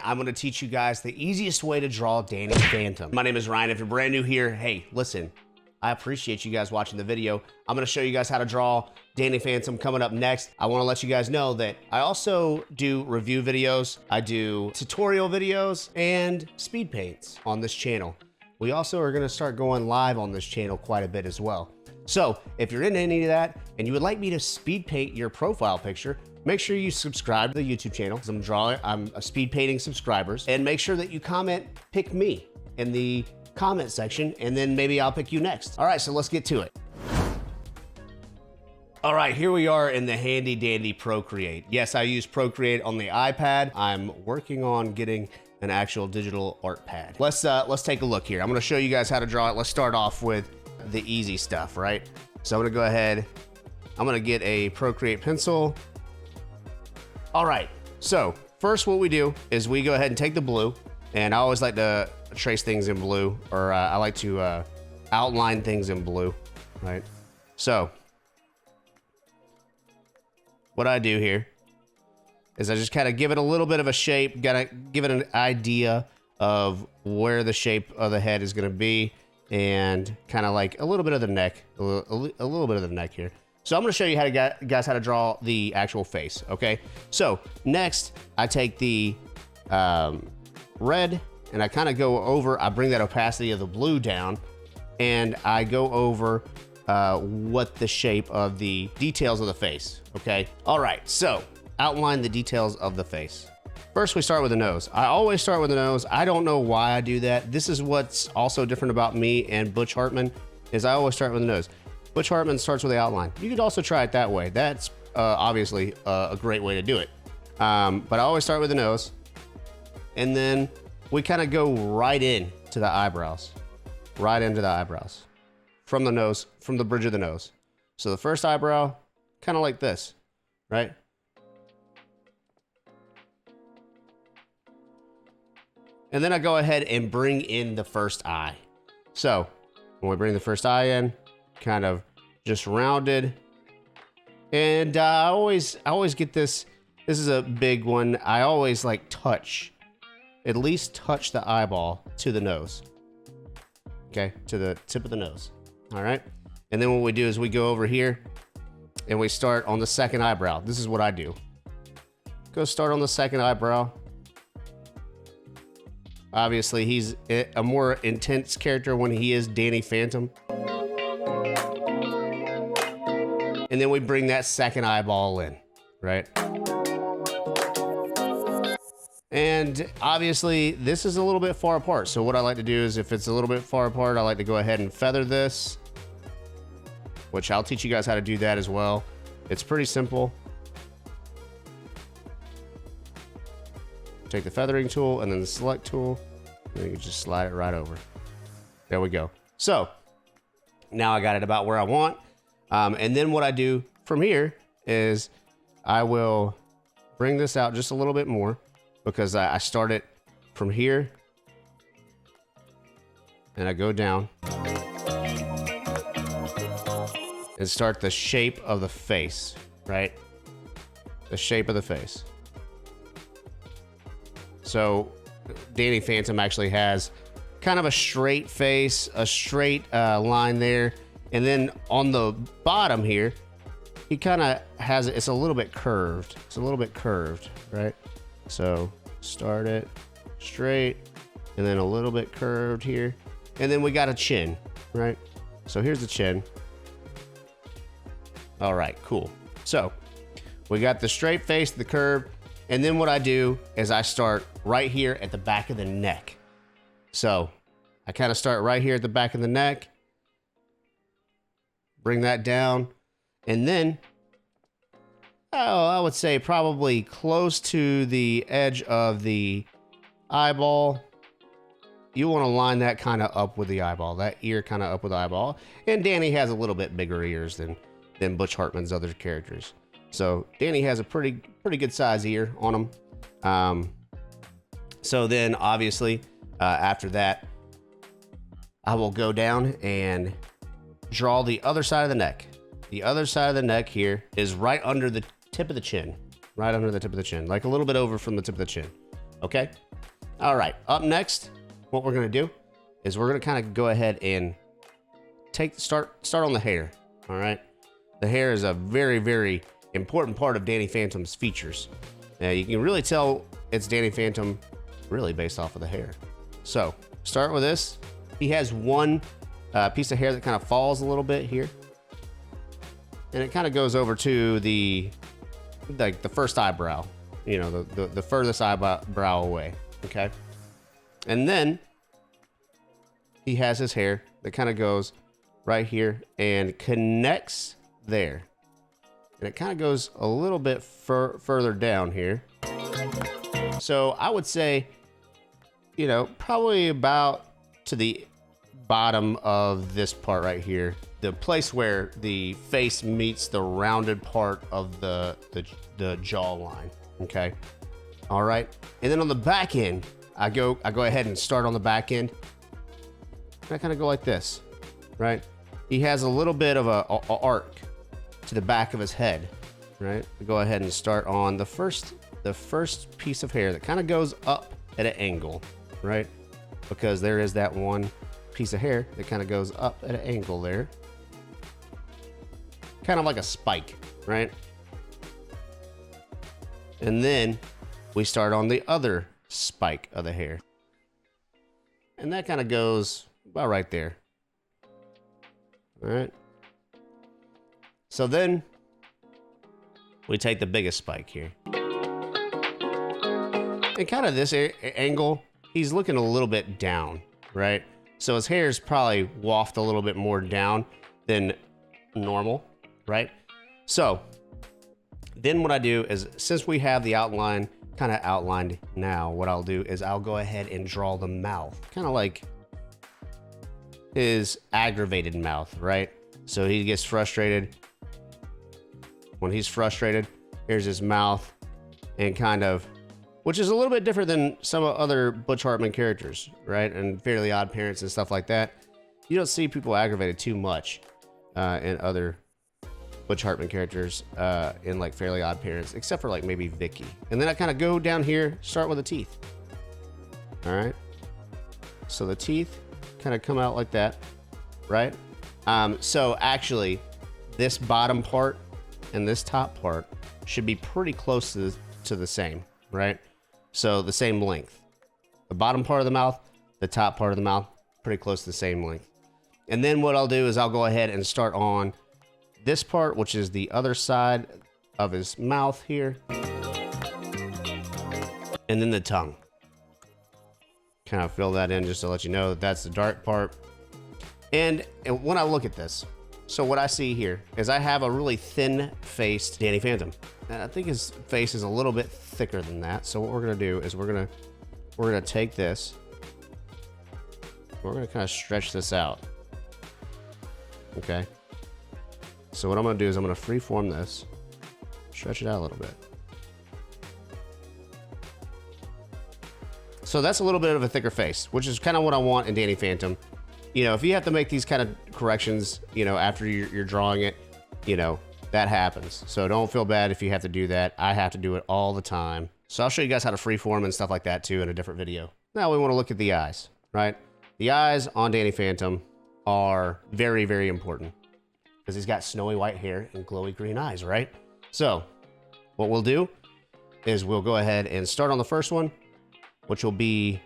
I'm gonna teach you guys the easiest way to draw Danny Phantom. My name is Ryan. If you're brand new here, hey, listen, I appreciate you guys watching the video. I'm gonna show you guys how to draw Danny Phantom coming up next. I wanna let you guys know that I also do review videos, I do tutorial videos, and speed paints on this channel. We also are gonna start going live on this channel quite a bit as well. So if you're into any of that and you would like me to speed paint your profile picture, make sure you subscribe to the YouTube channel, because I'm a speed painting subscribers, and make sure that you comment, pick me in the comment section, and then maybe I'll pick you next. All right, so let's get to it. All right, here we are in the handy dandy Procreate. Yes, I use Procreate on the iPad. I'm working on getting an actual digital art pad. Let's take a look here. I'm gonna show you guys how to draw it. Let's start off with the easy stuff, right? So I'm gonna go ahead, I'm gonna get a Procreate pencil. All right, so first what we do is we go ahead and take the blue, and I always like to trace things in blue, or I like to outline things in blue, right? So what I do here is I just kind of give it a little bit of a shape, gotta give it an idea of where the shape of the head is gonna be, and kind of like a little bit of the neck, a little bit of the neck here. So I'm gonna show you how to guys how to draw the actual face, okay? So next, I take the red and I kind of go over, I bring that opacity of the blue down, and I go over what the shape of the details of the face, okay? All right, so outline the details of the face. First, we start with the nose. I always start with the nose. I don't know why I do that. This is what's also different about me and Butch Hartman, is I always start with the nose. Butch Hartman starts with the outline. You could also try it that way. That's obviously a great way to do it. But I always start with the nose, and then we kind of go right in to the eyebrows, right into the eyebrows, from the nose, from the bridge of the nose. So the first eyebrow, kind of like this, right? And then I go ahead and bring in the first eye. So when we bring the first eye in, kind of just rounded. And I always get this is a big one. I always like at least touch the eyeball to the nose. Okay, to the tip of the nose. All right. And then what we do is we go over here and we start on the second eyebrow. This is what I do. Go start on the second eyebrow. Obviously, he's a more intense character when he is Danny Phantom. And then we bring that second eyeball in, right? And obviously, this is a little bit far apart. So what I like to do is, if it's a little bit far apart, I like to go ahead and feather this, which I'll teach you guys how to do that as well. It's pretty simple. Take the feathering tool and then the select tool, and you can just slide it right over. There we go. So now I got it about where I want. And then what I do from here is I will bring this out just a little bit more, because I start it from here and I go down and start the shape of the face, right? The shape of the face. So Danny Phantom actually has kind of a straight face, a straight line there. And then on the bottom here, he kind of has, it's a little bit curved. It's a little bit curved, right? So start it straight and then a little bit curved here. And then we got a chin, right? So here's the chin. All right, cool. So we got the straight face, the curve. And then what I do is I start right here at the back of the neck. So I kind of start right here at the back of the neck, bring that down, and then, I would say probably close to the edge of the eyeball. You want to line that kind of up with the eyeball, that ear kind of up with the eyeball. And Danny has a little bit bigger ears than Butch Hartman's other characters. So Danny has a pretty good size ear on him. So then obviously after that, I will go down and draw the other side of the neck. The other side of the neck here is right under the tip of the chin, right under the tip of the chin, like a little bit over from the tip of the chin. Okay. All right, up next, what we're gonna do is we're gonna kind of go ahead and start on the hair. All right, the hair is a very, very important part of Danny Phantom's features. You can really tell it's Danny Phantom really based off of the hair. So start with this. He has one piece of hair that kind of falls a little bit here, and it kind of goes over to the first eyebrow, you know, the furthest eyebrow away. Okay, and then he has his hair that kind of goes right here and connects there, and it kind of goes a little bit further down here. So I would say, you know, probably about to the bottom of this part right here, the place where the face meets the rounded part of the jawline. Okay, all right, and then on the back end, I go ahead and start on the back end. I kind of go like this, right? He has a little bit of a arc to the back of his head, right? I go ahead and start on the first piece of hair that kind of goes up at an angle, right? Because there is that one piece of hair that kind of goes up at an angle there, kind of like a spike, right? And then we start on the other spike of the hair, and that kind of goes about right there. All right, so then we take the biggest spike here, and kind of this angle, he's looking a little bit down, right? So his hair is probably waft a little bit more down than normal, right? So then what I do is, since we have the outline kind of outlined now, what I'll do is I'll go ahead and draw the mouth, kind of like his aggravated mouth, right? So he gets frustrated. When he's frustrated, here's his mouth, and kind of, which is a little bit different than some other Butch Hartman characters, right? And Fairly Odd Parents and stuff like that. You don't see people aggravated too much in other Butch Hartman characters in like Fairly Odd Parents, except for like maybe Vicky. And then I kind of go down here, start with the teeth. All right. So the teeth kind of come out like that, right? So actually, this bottom part and this top part should be pretty close to the same, right? So the same length. The bottom part of the mouth, the top part of the mouth, pretty close to the same length. And then what I'll do is I'll go ahead and start on this part, which is the other side of his mouth here. And then the tongue. Kind of fill that in just to let you know that that's the dark part. And when I look at this, so what I see here is I have a really thin-faced Danny Phantom. And I think his face is a little bit thicker than that. So what we're gonna do is we're gonna take this. We're gonna kind of stretch this out. Okay. So what I'm gonna do is I'm gonna freeform this, stretch it out a little bit. So that's a little bit of a thicker face, which is kind of what I want in Danny Phantom. You know, if you have to make these kind of corrections, you know, after you're drawing it, you know, that happens. So don't feel bad if you have to do that. I have to do it all the time. So I'll show you guys how to freeform and stuff like that too in a different video. Now we want to look at the eyes, right? The eyes on Danny Phantom are very, very important because he's got snowy white hair and glowy green eyes, right? So what we'll do is we'll go ahead and start on the first one, which will be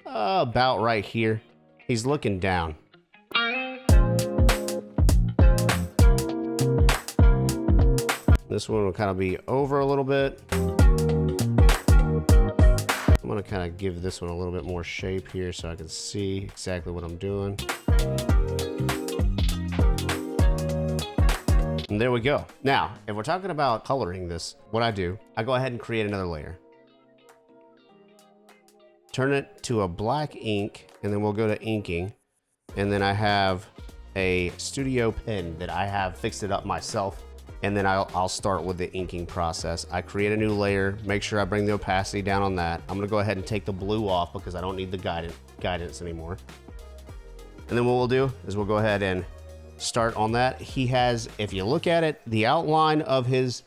about right here. He's looking down. This one will kind of be over a little bit. I'm gonna kind of give this one a little bit more shape here so I can see exactly what I'm doing. And there we go. Now, if we're talking about coloring this, what I do, I go ahead and create another layer. Turn it to a black ink, and then we'll go to inking. And then I have a studio pen that I have fixed it up myself. And then I'll start with the inking process. I create a new layer, make sure I bring the opacity down on that. I'm gonna go ahead and take the blue off because I don't need the guidance anymore. And then what we'll do is we'll go ahead and start on that. He has, if you look at it, the outline of his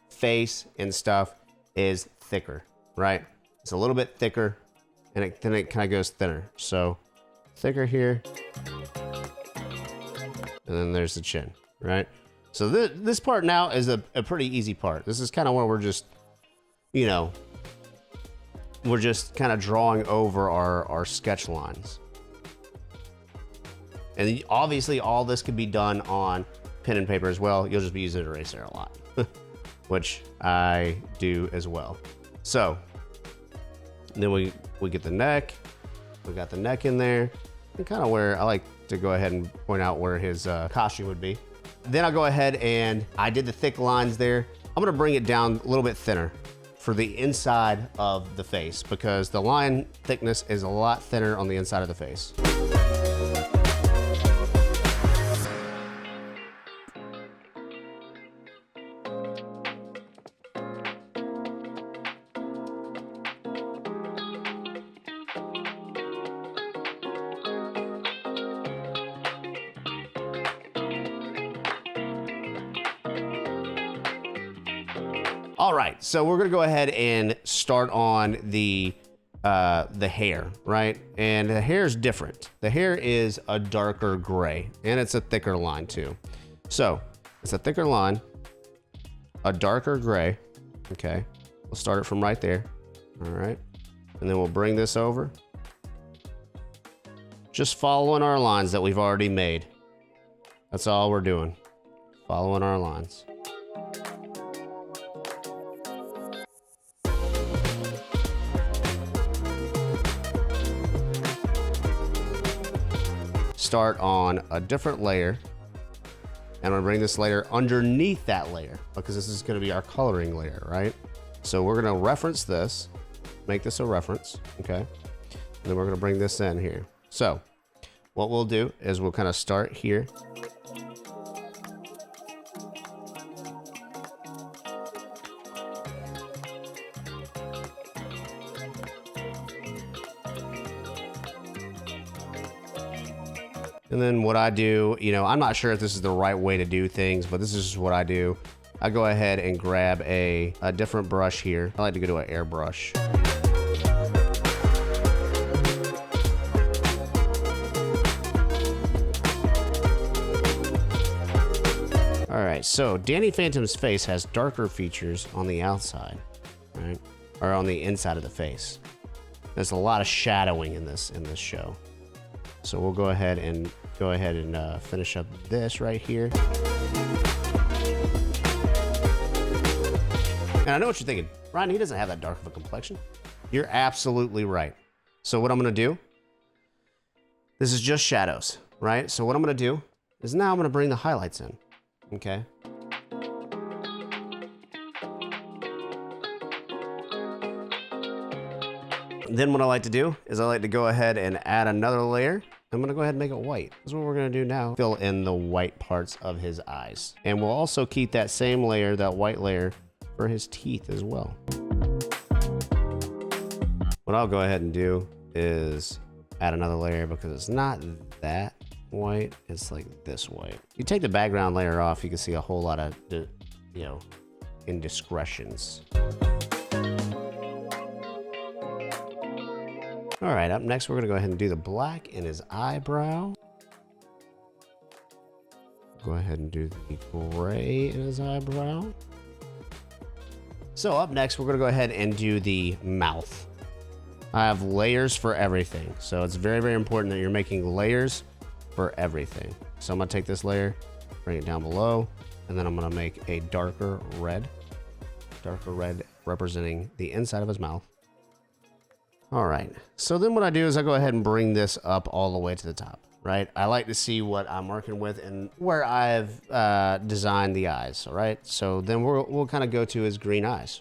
face and stuff is thicker, right? It's a little bit thicker. and then it kind of goes thinner. So thicker here, and then there's the chin, right? So this part now is a pretty easy part. This is kind of where we're just, you know, we're just kind of drawing over our sketch lines. And obviously all this could be done on pen and paper as well. You'll just be using an eraser a lot, which I do as well. So then we get the neck. We got the neck in there, and kind of where I like to go ahead and point out where his costume would be. Then I'll go ahead and I did the thick lines there. I'm gonna bring it down a little bit thinner for the inside of the face, because the line thickness is a lot thinner on the inside of the face. All right, so we're gonna go ahead and start on the hair, right? And the hair is different. The hair is a darker gray, and it's a thicker line too. So it's a thicker line, a darker gray. Okay, we'll start it from right there. All right, and then we'll bring this over, just following our lines that we've already made. That's all we're doing, following our lines. Start on a different layer, and I'm gonna bring this layer underneath that layer, because this is gonna be our coloring layer, right? So we're gonna reference this, make this a reference, okay? And then we're gonna bring this in here. So what we'll do is we'll kind of start here. And then what I do, you know, I'm not sure if this is the right way to do things, but this is just what I do. I go ahead and grab a different brush here. I like to go to an airbrush. All right, so Danny Phantom's face has darker features on the outside, right? Or on the inside of the face. There's a lot of shadowing in this show. So we'll go ahead and finish up this right here. And I know what you're thinking, Ryan, he doesn't have that dark of a complexion. You're absolutely right. So what I'm gonna do, this is just shadows, right? So what I'm gonna do is now I'm gonna bring the highlights in, okay? Then what I like to do is I like to go ahead and add another layer. I'm gonna go ahead and make it white. That's what we're gonna do now. Fill in the white parts of his eyes. And we'll also keep that same layer, that white layer, for his teeth as well. What I'll go ahead and do is add another layer, because it's not that white, it's like this white. You take the background layer off, you can see a whole lot of, you know, indiscretions. All right, up next, we're gonna go ahead and do the black in his eyebrow. Go ahead and do the gray in his eyebrow. So up next, we're gonna go ahead and do the mouth. I have layers for everything. So it's very, very important that you're making layers for everything. So I'm gonna take this layer, bring it down below, and then I'm gonna make a darker red representing the inside of his mouth. All right, so then what I do is I go ahead and bring this up all the way to the top, right? I like to see what I'm working with and where I've designed the eyes, all right? So then we'll kind of go to his green eyes,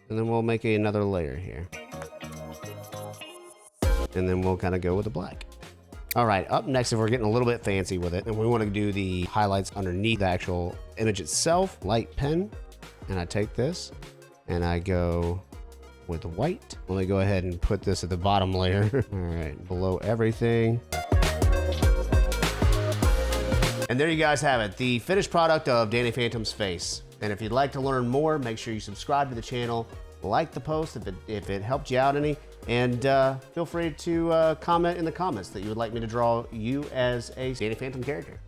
and then we'll make another layer here. And then we'll kind of go with the black. All right, up next, if we're getting a little bit fancy with it, and we want to do the highlights underneath the actual image itself, light pen, and I take this and I go with white. Let me go ahead and put this at the bottom layer. All right, below everything. And there you guys have it, the finished product of Danny Phantom's face. And if you'd like to learn more, make sure you subscribe to the channel, like the post if it helped you out any, And feel free to comment in the comments that you would like me to draw you as a Danny Phantom character.